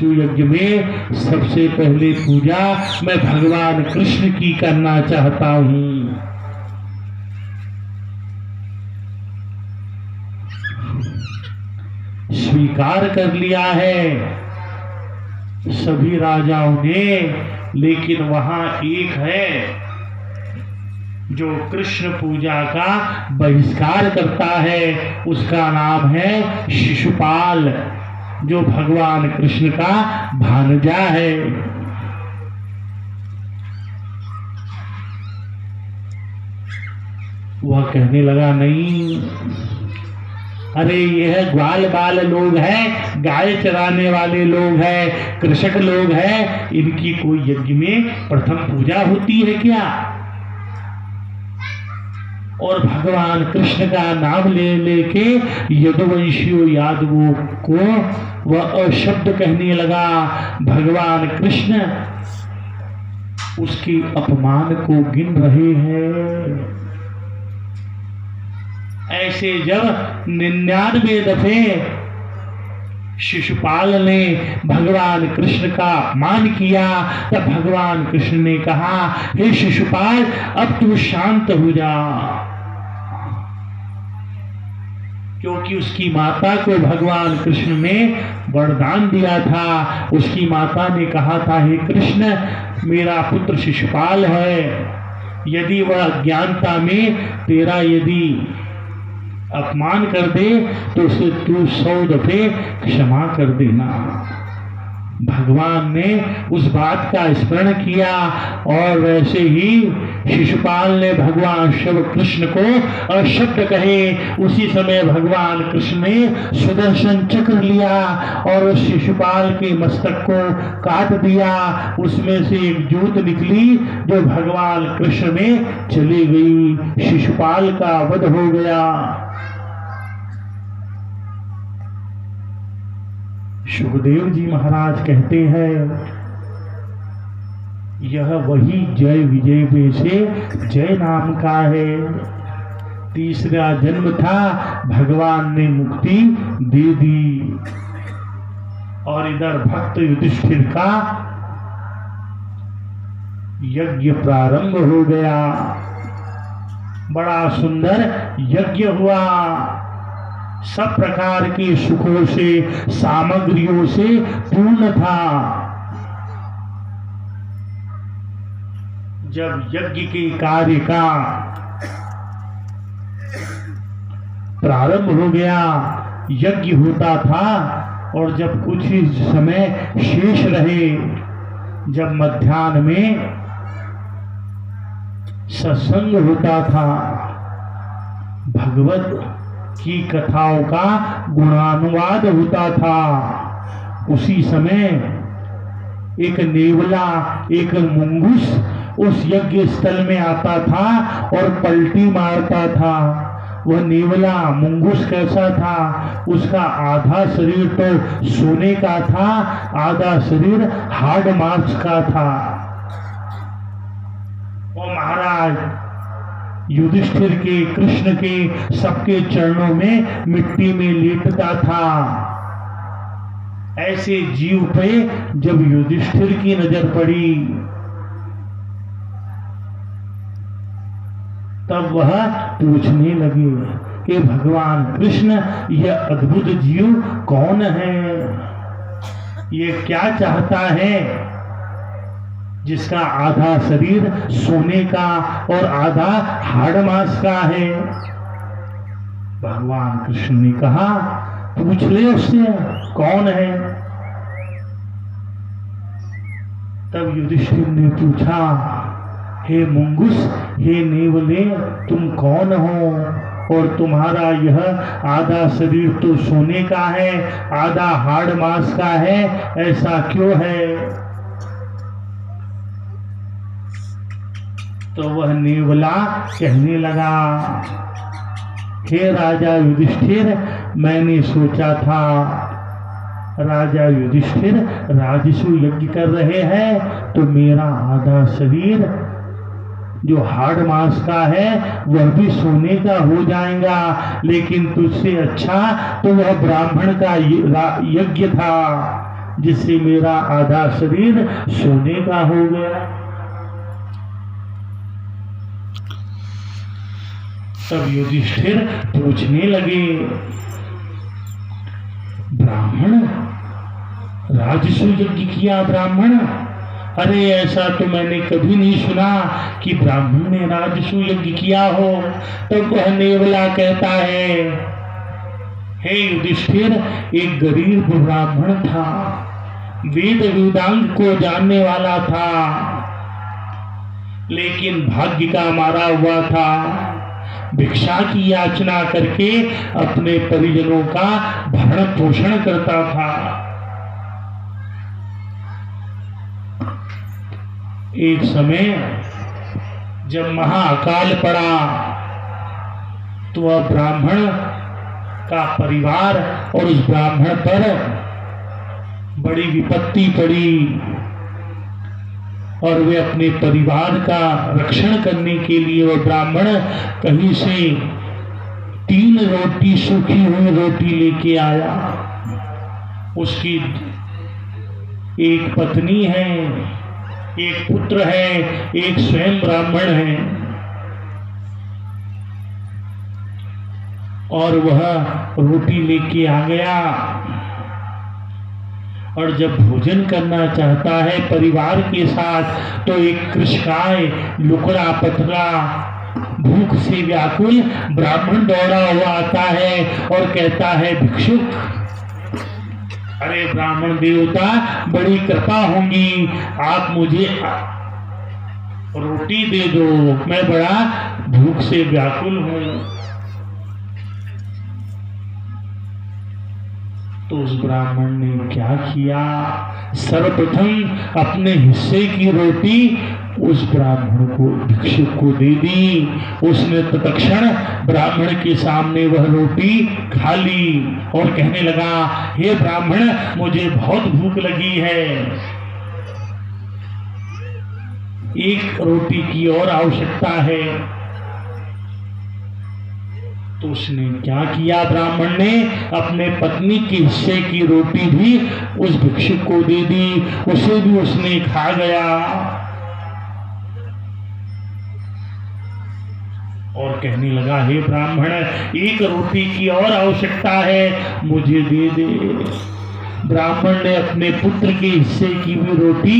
राजसू यज्ञ में सबसे पहले पूजा मैं भगवान कृष्ण की करना चाहता हूं। स्वीकार कर लिया है सभी राजाओं ने, लेकिन वहां एक है जो कृष्ण पूजा का बहिष्कार करता है, उसका नाम है शिशुपाल, जो भगवान कृष्ण का भांजा है। वह कहने लगा, नहीं, अरे यह ग्वाल बाल लोग हैं, गाय चराने वाले लोग हैं, कृषक लोग हैं, इनकी कोई यज्ञ में प्रथम पूजा होती है क्या? और भगवान कृष्ण का नाम ले लेके यदुवंशियों यादवों को वह अशब्द कहने लगा। भगवान कृष्ण उसके अपमान को गिन रहे हैं। ऐसे जब 99 दफे शिशुपाल ने भगवान कृष्ण का अपमान किया, तब भगवान कृष्ण ने कहा, हे शिशुपाल, अब तू शांत हो जा। क्योंकि उसकी माता को भगवान कृष्ण ने वरदान दिया था। उसकी माता ने कहा था, हे कृष्ण, मेरा पुत्र शिशुपाल है, यदि वह अज्ञानता में तेरा यदि अपमान कर दे तो उसे तू 100 दफे क्षमा कर देना। भगवान ने उस बात का स्मरण किया और वैसे ही शिशुपाल ने भगवान शिव कृष्ण को अशब्द कहे। उसी समय भगवान कृष्ण ने सुदर्शन चक्र लिया और उस शिशुपाल के मस्तक को काट दिया। उसमें से एक जोत निकली जो भगवान कृष्ण में चली गई। शिशुपाल का वध हो गया। सुखदेव जी महाराज कहते हैं, यह वही जय विजय में से जय नाम का है। तीसरा जन्म था, भगवान ने मुक्ति दे दी। और इधर भक्त युधिष्ठिर का यज्ञ प्रारंभ हो गया। बड़ा सुंदर यज्ञ हुआ। सब प्रकार के सुखों से, सामग्रियों से पूर्ण था। जब यज्ञ के कार्य का प्रारंभ हो गया, यज्ञ होता था और जब कुछ ही समय शेष रहे, जब मध्याह्न में सत्संग होता था, भगवत की कथाओं का गुणानुवाद होता था, उसी समय एक नेवला, एक मुंगूस उस यज्ञ स्थल में आता था और पलटी मारता था। वह नेवला मुंगूस कैसा था? उसका आधा शरीर तो सोने का था, आधा शरीर हार्ड मांस का था। और महाराज युधिष्ठिर के, कृष्ण के, सबके चरणों में मिट्टी में लेटता था। ऐसे जीव पे जब युधिष्ठिर की नजर पड़ी, तब वह पूछने लगे कि भगवान कृष्ण, यह अद्भुत जीव कौन है? ये क्या चाहता है जिसका आधा शरीर सोने का और आधा हाड़ मांस का है? भगवान कृष्ण ने कहा, पूछ ले उससे कौन है। तब युधिष्ठिर ने पूछा, हे मुंगुस, हे नेवले, तुम कौन हो और तुम्हारा यह आधा शरीर तो सोने का है, आधा हाड़ मांस का है, ऐसा क्यों है? तो वह नेवला कहने लगा, हे राजा युधिष्ठिर, मैंने सोचा था राजा युधिष्ठिर राजसू यज्ञ कर रहे हैं तो मेरा आधा शरीर जो हाड़ मांस का है वह भी सोने का हो जाएगा, लेकिन तुझसे अच्छा तो वह ब्राह्मण का यज्ञ था जिससे मेरा आधा शरीर सोने का हो गया। तब युधिष्ठिर पूछने लगे, ब्राह्मण, राजसू यज्ञ किया ब्राह्मण? अरे ऐसा तो मैंने कभी नहीं सुना कि ब्राह्मण ने राजसू यज्ञ किया हो। तो वह नेवला कहता है, हे युधिष्ठिर, एक गरीब ब्राह्मण था, वेद वेदांग को जानने वाला था, लेकिन भाग्य का मारा हुआ था। भिक्षा की याचना करके अपने परिजनों का भरण पोषण करता था। एक समय जब महाअकाल पड़ा तो वह ब्राह्मण का परिवार और उस ब्राह्मण पर बड़ी विपत्ति पड़ी और वे अपने परिवार का रक्षण करने के लिए वह ब्राह्मण कहीं से 3 रोटी, सूखी हुई रोटी लेके आया। उसकी एक पत्नी है, एक पुत्र है, एक स्वयं ब्राह्मण है, और वह रोटी लेके आ गया। और जब भोजन करना चाहता है परिवार के साथ तो एक कृशकाय, लुकड़ा पतला, भूख से व्याकुल ब्राह्मण दौड़ा हुआ आता है और कहता है, भिक्षुक, अरे ब्राह्मण देवता, बड़ी कृपा होगी, आप मुझे रोटी दे दो, मैं बड़ा भूख से व्याकुल हूं। तो उस ब्राह्मण ने क्या किया? सर्वप्रथम अपने हिस्से की रोटी उस ब्राह्मण को, भिक्षुक को दे दी। उसने तत्क्षण ब्राह्मण के सामने वह रोटी खा ली और कहने लगा, हे ब्राह्मण, मुझे बहुत भूख लगी है, एक रोटी की और आवश्यकता है। तो उसने क्या किया? ब्राह्मण ने अपने पत्नी के हिस्से की रोटी भी उस भिक्षुक को दे दी, उसे भी उसने खा गया और कहने लगा, हे ब्राह्मण, एक रोटी की और आवश्यकता है, मुझे दे दे। ब्राह्मण ने अपने पुत्र के हिस्से की भी रोटी